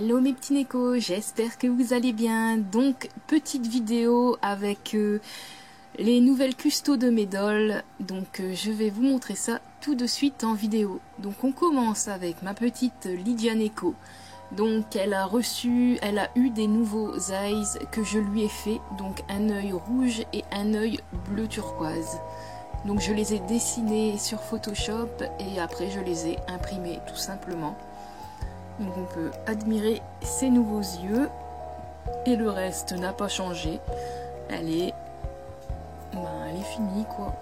Hello mes petits Neko, j'espère que vous allez bien. Donc petite vidéo avec les nouvelles custos de mes dolls. Donc je vais vous montrer ça tout de suite en vidéo. Donc on commence avec ma petite Lydia Neko. Donc elle a eu des nouveaux eyes que je lui ai fait. Donc un œil rouge et un œil bleu turquoise. Donc je les ai dessinés sur Photoshop et après je les ai imprimés tout simplement. Donc on peut admirer ses nouveaux yeux et le reste n'a pas changé. Elle est finie quoi.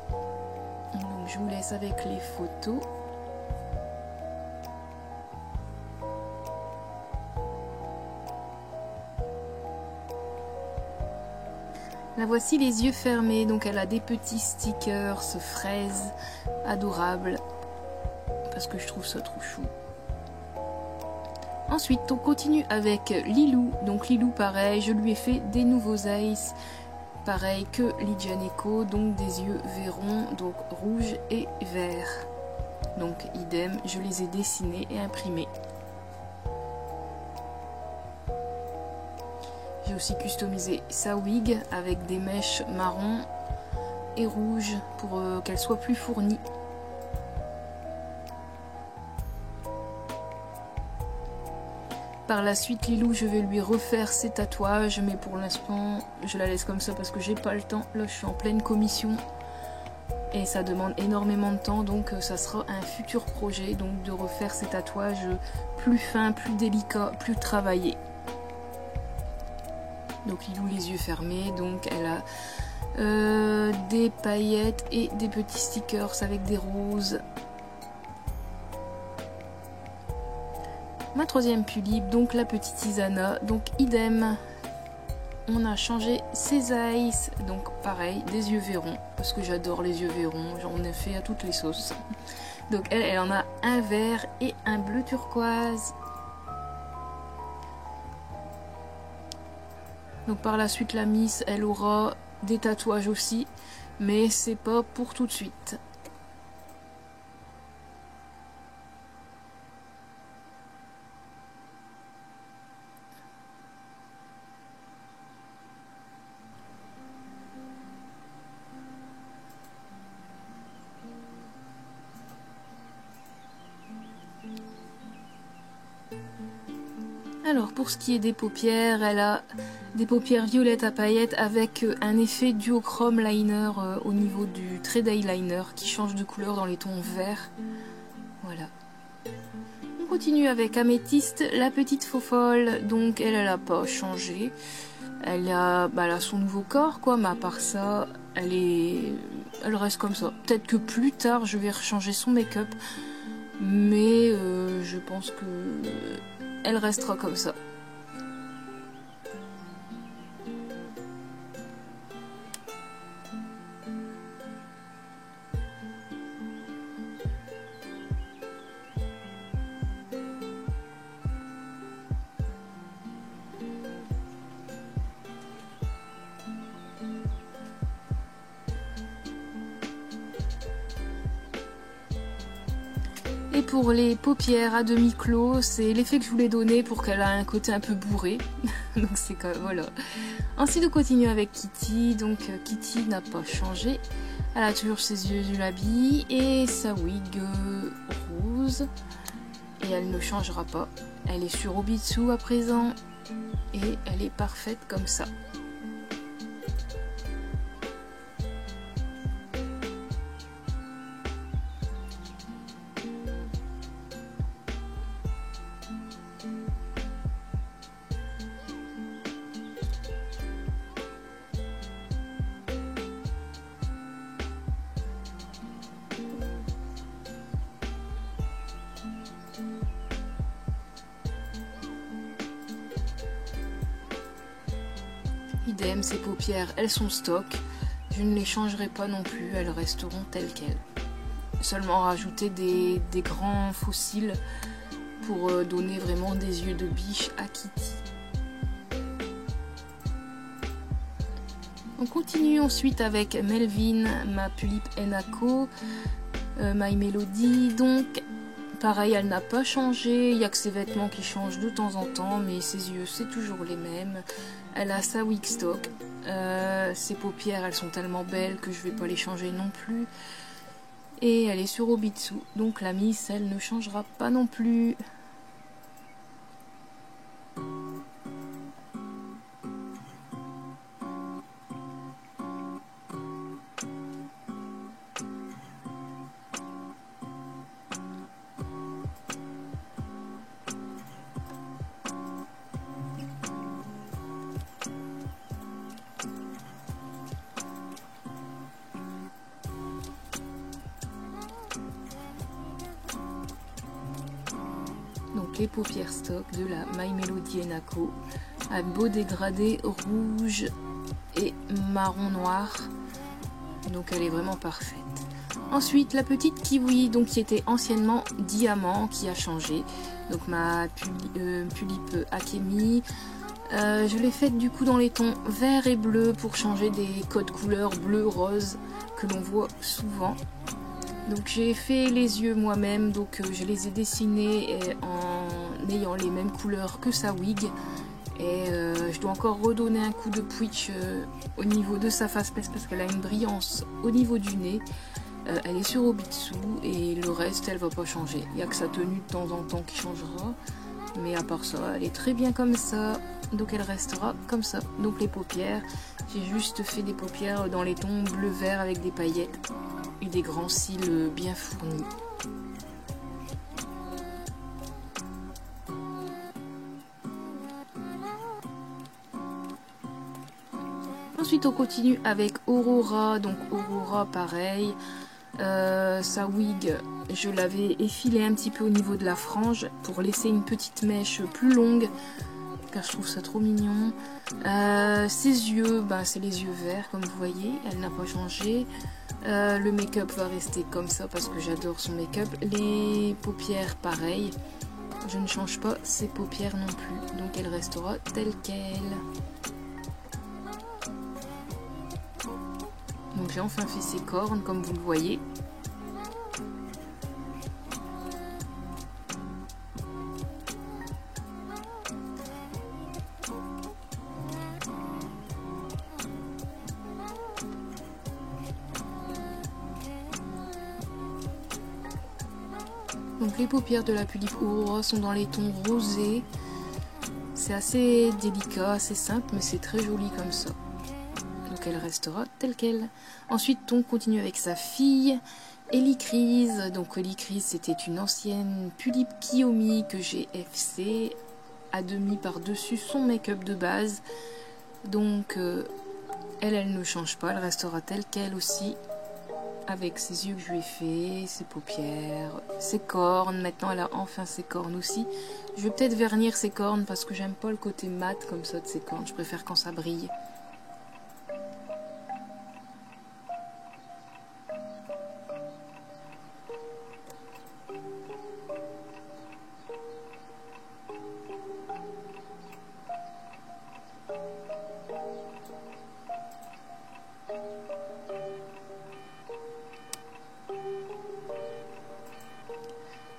Donc je vous laisse avec les photos. La voici les yeux fermés, donc elle a des petits stickers fraises adorables parce que je trouve ça trop chou. Ensuite on continue avec Lilou, donc Lilou pareil, je lui ai fait des nouveaux eyes, pareil que Lydia Neko, donc des yeux verrons, donc rouge et vert. Donc idem, je les ai dessinés et imprimés. J'ai aussi customisé sa wig avec des mèches marron et rouge pour qu'elle soit plus fournie. Par la suite, Lilou, je vais lui refaire ses tatouages, mais pour l'instant, je la laisse comme ça parce que j'ai pas le temps. Là, je suis en pleine commission et ça demande énormément de temps, donc ça sera un futur projet, donc de refaire ses tatouages plus fins, plus délicats, plus travaillés. Donc Lilou les yeux fermés, donc elle a des paillettes et des petits stickers avec des roses. Ma troisième pulipe, donc la petite Isana, donc idem, on a changé ses eyes, donc pareil, des yeux verrons, parce que j'adore les yeux verrons, j'en ai fait à toutes les sauces. Donc elle en a un vert et un bleu turquoise. Donc par la suite la Miss, elle aura des tatouages aussi, mais c'est pas pour tout de suite. Alors pour ce qui est des paupières, elle a des paupières violettes à paillettes avec un effet duochrome liner au niveau du trait d'eyeliner qui change de couleur dans les tons verts. Voilà. On continue avec Améthyste, la petite faux folle. Donc elle a pas changé. Elle a son nouveau corps quoi, mais à part ça, elle reste comme ça. Peut-être que plus tard je vais rechanger son make-up, mais je pense que elle restera comme ça. Et pour les paupières à demi clos, c'est l'effet que je voulais donner pour qu'elle ait un côté un peu bourré. Donc c'est comme voilà. Ensuite on continue avec Kitty. Donc Kitty n'a pas changé. Elle a toujours ses yeux du labi et sa wig rose. Et elle ne changera pas. Elle est sur Obitsu à présent. Et elle est parfaite comme ça. Idem, ces paupières, elles sont stock. Je ne les changerai pas non plus, elles resteront telles quelles. Seulement rajouter des grands faux cils pour donner vraiment des yeux de biche à Kitty. On continue ensuite avec Melvin, ma Pulipe Enako, My Melody. Donc Pareil, elle n'a pas changé, il n'y a que ses vêtements qui changent de temps en temps, mais ses yeux c'est toujours les mêmes. Elle a sa wig stock, ses paupières elles sont tellement belles que je vais pas les changer non plus. Et elle est sur Obitsu, donc la miss elle ne changera pas non plus. Donc les paupières stock de la My Melody Enako, à beau dégradé rouge et marron noir, donc elle est vraiment parfaite. Ensuite la petite kiwi, donc qui était anciennement diamant, qui a changé, donc ma Pulipe Akemi. Je l'ai faite du coup dans les tons vert et bleu pour changer des codes couleurs bleu rose que l'on voit souvent. Donc j'ai fait les yeux moi-même, donc je les ai dessinés en ayant les mêmes couleurs que sa wig. Et je dois encore redonner un coup de pouitch au niveau de sa face parce qu'elle a une brillance au niveau du nez. Elle est sur Obitsu et le reste elle va pas changer. Il n'y a que sa tenue de temps en temps qui changera. Mais à part ça, elle est très bien comme ça. Donc elle restera comme ça. Donc les paupières, j'ai juste fait des paupières dans les tons bleu-vert avec des paillettes et des grands cils bien fournis. Ensuite on continue avec Aurora. Donc Aurora pareil. Sa wig, je l'avais effilé un petit peu au niveau de la frange pour laisser une petite mèche plus longue car je trouve ça trop mignon. Ses yeux, c'est les yeux verts comme vous voyez, elle n'a pas changé. Le make-up va rester comme ça parce que j'adore son make-up. Les paupières pareil, je ne change pas ses paupières non plus, donc elle restera telle qu'elle. Donc j'ai enfin fait ses cornes comme vous le voyez. Donc les paupières de la Pulipe Aurora sont dans les tons rosés. C'est assez délicat, assez simple, mais c'est très joli comme ça. Donc elle restera telle qu'elle. Ensuite on continue avec sa fille, Elicrise. Donc Elicrise c'était une ancienne Pulipe Kiyomi que j'ai FC à demi par-dessus son make-up de base. Donc elle ne change pas, elle restera telle qu'elle aussi. Avec ses yeux que je lui ai fait, ses paupières, ses cornes. Maintenant elle a enfin ses cornes aussi. Je vais peut-être vernir ses cornes parce que j'aime pas le côté mat comme ça de ses cornes. Je préfère quand ça brille.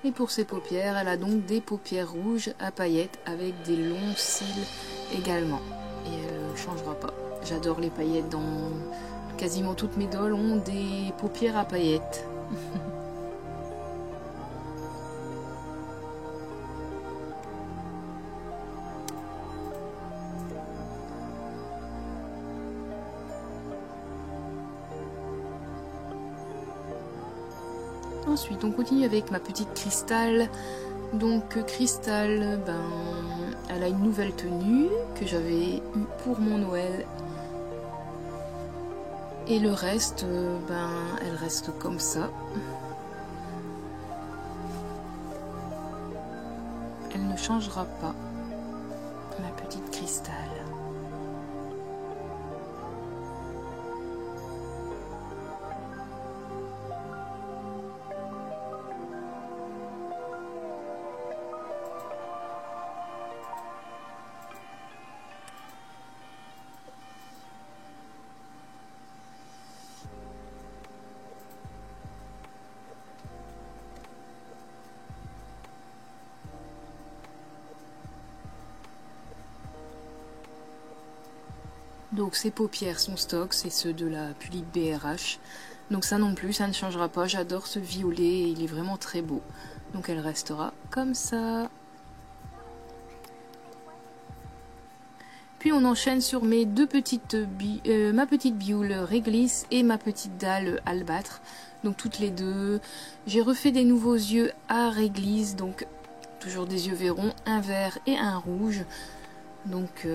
Et pour ses paupières, elle a donc des paupières rouges à paillettes avec des longs cils également. Et elle ne changera pas. J'adore les paillettes, dans quasiment toutes mes dolls ont des paupières à paillettes. Ensuite, on continue avec ma petite Cristal. Donc Cristal, elle a une nouvelle tenue que j'avais eue pour mon Noël. Et le reste, elle reste comme ça. Elle ne changera pas, ma petite Cristal. Donc ses paupières sont stock, c'est ceux de la Pulip BRH. Donc ça non plus, ça ne changera pas. J'adore ce violet et il est vraiment très beau. Donc elle restera comme ça. Puis on enchaîne sur mes deux petites ma petite bioule réglisse et ma petite dalle albâtre. Donc toutes les deux. J'ai refait des nouveaux yeux à réglisse, donc toujours des yeux verrons, un vert et un rouge. Donc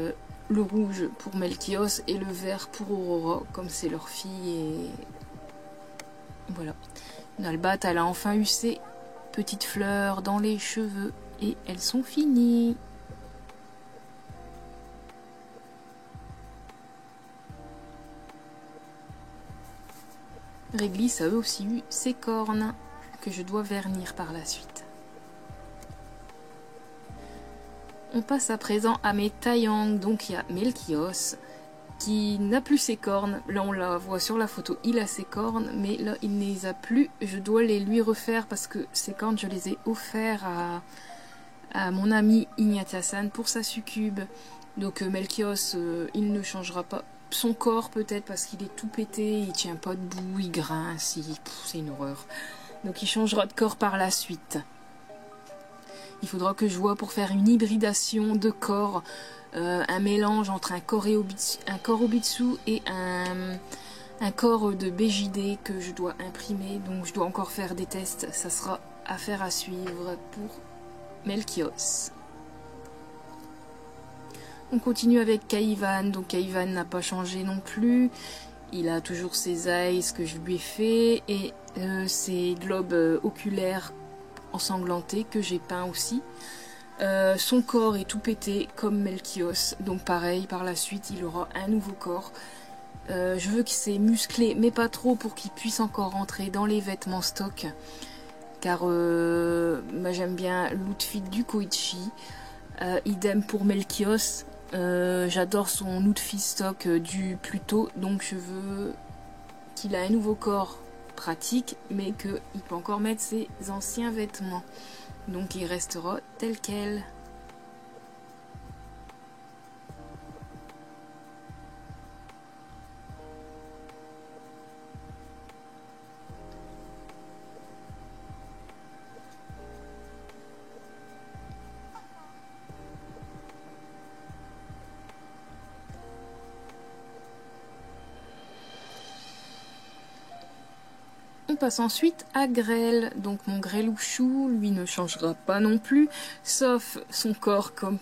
le rouge pour Melchios et le vert pour Aurora, comme c'est leur fille. Et voilà. Albâtre, elle a enfin eu ses petites fleurs dans les cheveux et elles sont finies. Réglisse a eux aussi eu ses cornes que je dois vernir par la suite. On passe à présent à mes Taeyang. Donc il y a Melchios qui n'a plus ses cornes. Là on la voit sur la photo, il a ses cornes, mais là il ne les a plus. Je dois les lui refaire parce que ces cornes je les ai offerts à mon ami Ignatia-san pour sa succube. Donc Melchios il ne changera pas. Son corps peut-être parce qu'il est tout pété, il tient pas debout, il grince, c'est une horreur. Donc il changera de corps par la suite. Il faudra que je vois pour faire une hybridation de corps, un mélange entre un corps Obitsu et un corps de BJD que je dois imprimer. Donc je dois encore faire des tests, ça sera affaire à suivre pour Melchios. On continue avec Kaivan. Donc Kaivan n'a pas changé non plus. Il a toujours ses eyes que je lui ai fait et ses globes oculaires ensanglantés que j'ai peints aussi. Son corps est tout pété comme Melchios. Donc pareil, par la suite il aura un nouveau corps. Je veux qu'il s'est musclé mais pas trop pour qu'il puisse encore rentrer dans les vêtements stock. Car j'aime bien l'outfit du Koichi. Idem pour Melchios. J'adore son outfit stock du plus tôt, donc je veux qu'il a un nouveau corps pratique, mais qu'il peut encore mettre ses anciens vêtements. Donc il restera tel quel. On passe ensuite à Grêle. Donc mon Grêlouchou, lui ne changera pas non plus, sauf son corps comme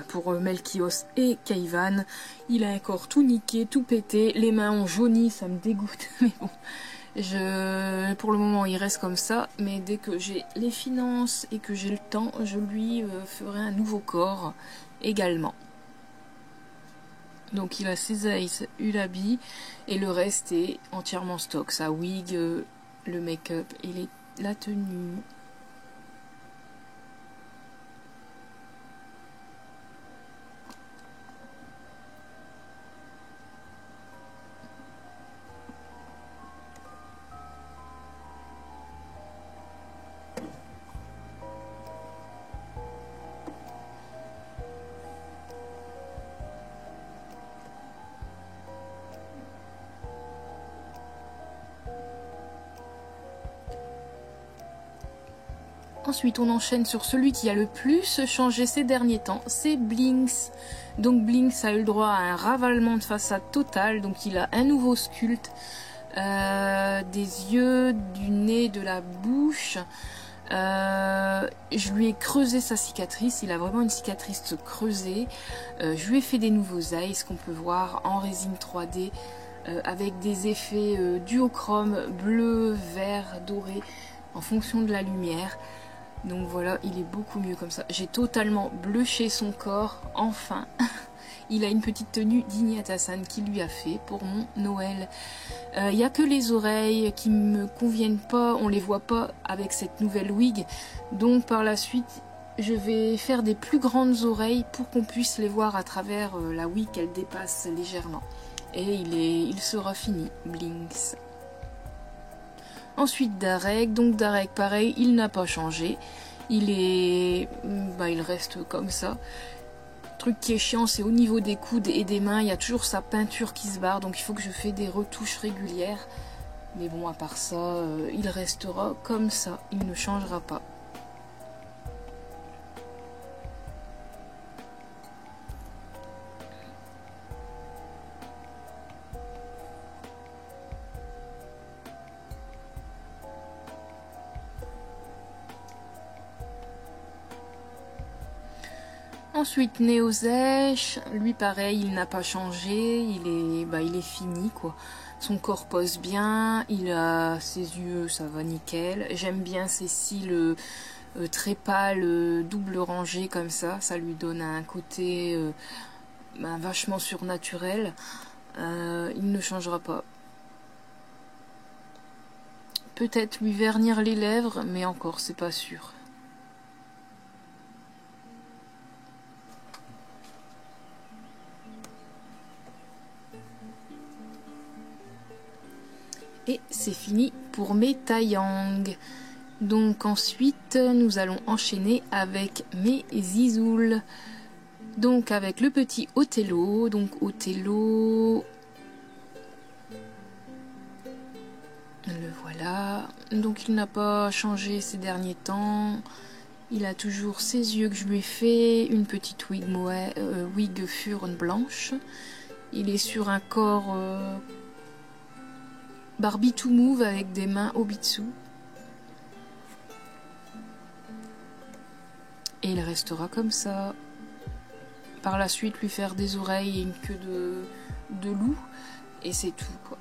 pour Melchios et Kaivan. Il a un corps tout niqué, tout pété, les mains ont jauni, ça me dégoûte. Mais bon, pour le moment il reste comme ça, mais dès que j'ai les finances et que j'ai le temps, je lui ferai un nouveau corps également. Donc il a ses eyes, l'habit et le reste est entièrement stock. Sa wig, le make-up et la tenue. Ensuite, on enchaîne sur celui qui a le plus changé ces derniers temps, c'est Blinks. Donc Blinks a eu le droit à un ravalement de façade total, donc il a un nouveau sculpte, des yeux, du nez, de la bouche. Je lui ai creusé sa cicatrice, il a vraiment une cicatrice creusée. Je lui ai fait des nouveaux eyes qu'on peut voir en résine 3D avec des effets duochrome bleu, vert, doré en fonction de la lumière. Donc voilà, il est beaucoup mieux comme ça. J'ai totalement blushé son corps, enfin. Il a une petite tenue d'Ignatia-san qui lui a fait pour mon Noël. Il n'y a que les oreilles qui me conviennent pas, on les voit pas avec cette nouvelle wig. Donc par la suite, je vais faire des plus grandes oreilles pour qu'on puisse les voir à travers la wig qu'elle dépasse légèrement. Et il sera fini, Blinks. Ensuite Darek, donc Darek pareil, il n'a pas changé, il reste comme ça, truc qui est chiant, c'est au niveau des coudes et des mains, il y a toujours sa peinture qui se barre, donc il faut que je fais des retouches régulières. Mais bon, à part ça, il restera comme ça, il ne changera pas. Ensuite, Néozèche, lui pareil, il n'a pas changé, il est fini quoi. Son corps pose bien, il a ses yeux, ça va nickel. J'aime bien ses cils très pâles, double rangée comme ça lui donne un côté vachement surnaturel. Il ne changera pas. Peut-être lui vernir les lèvres, mais encore, c'est pas sûr. Et c'est fini pour mes Taeyang. Donc ensuite, nous allons enchaîner avec mes Zizouls. Donc avec le petit Othello. Donc Othello... Le voilà. Donc il n'a pas changé ces derniers temps. Il a toujours ses yeux que je lui ai fait. Une petite wig furne blanche. Il est sur un corps... Barbie to move avec des mains Obitsu. Et il restera comme ça. Par la suite, lui faire des oreilles et une queue de loup. Et c'est tout, quoi.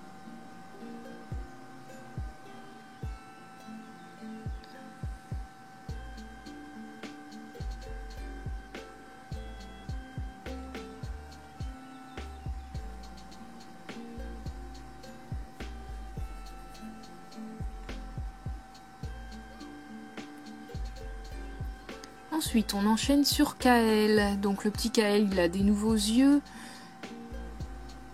Ensuite, on enchaîne sur Kael. Donc le petit Kael, il a des nouveaux yeux.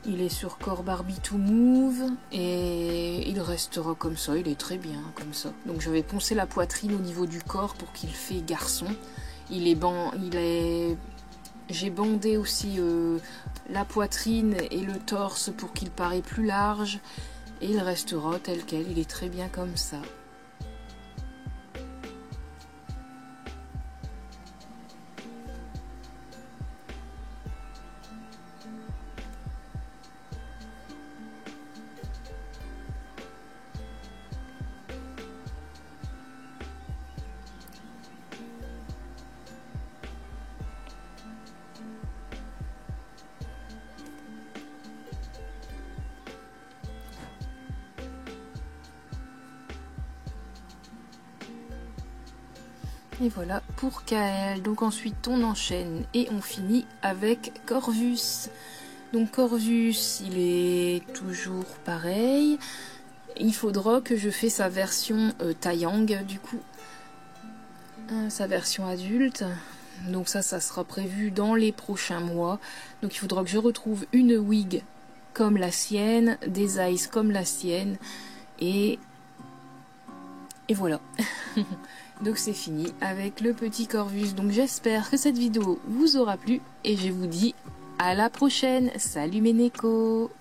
Il est sur corps Barbie to move. Et il restera comme ça, il est très bien comme ça. Donc je vais poncer la poitrine au niveau du corps pour qu'il fait garçon. J'ai bandé aussi la poitrine et le torse pour qu'il paraît plus large. Et il restera tel quel, il est très bien comme ça. Et voilà pour Kael. Donc ensuite on enchaîne et on finit avec Corvus. Donc Corvus, il est toujours pareil. Il faudra que je fasse sa version Taeyang du coup. Sa version adulte. Donc ça sera prévu dans les prochains mois. Donc il faudra que je retrouve une wig comme la sienne, des eyes comme la sienne. Et voilà. Donc c'est fini avec le petit Corvus. Donc j'espère que cette vidéo vous aura plu et je vous dis à la prochaine. Salut mes Neko!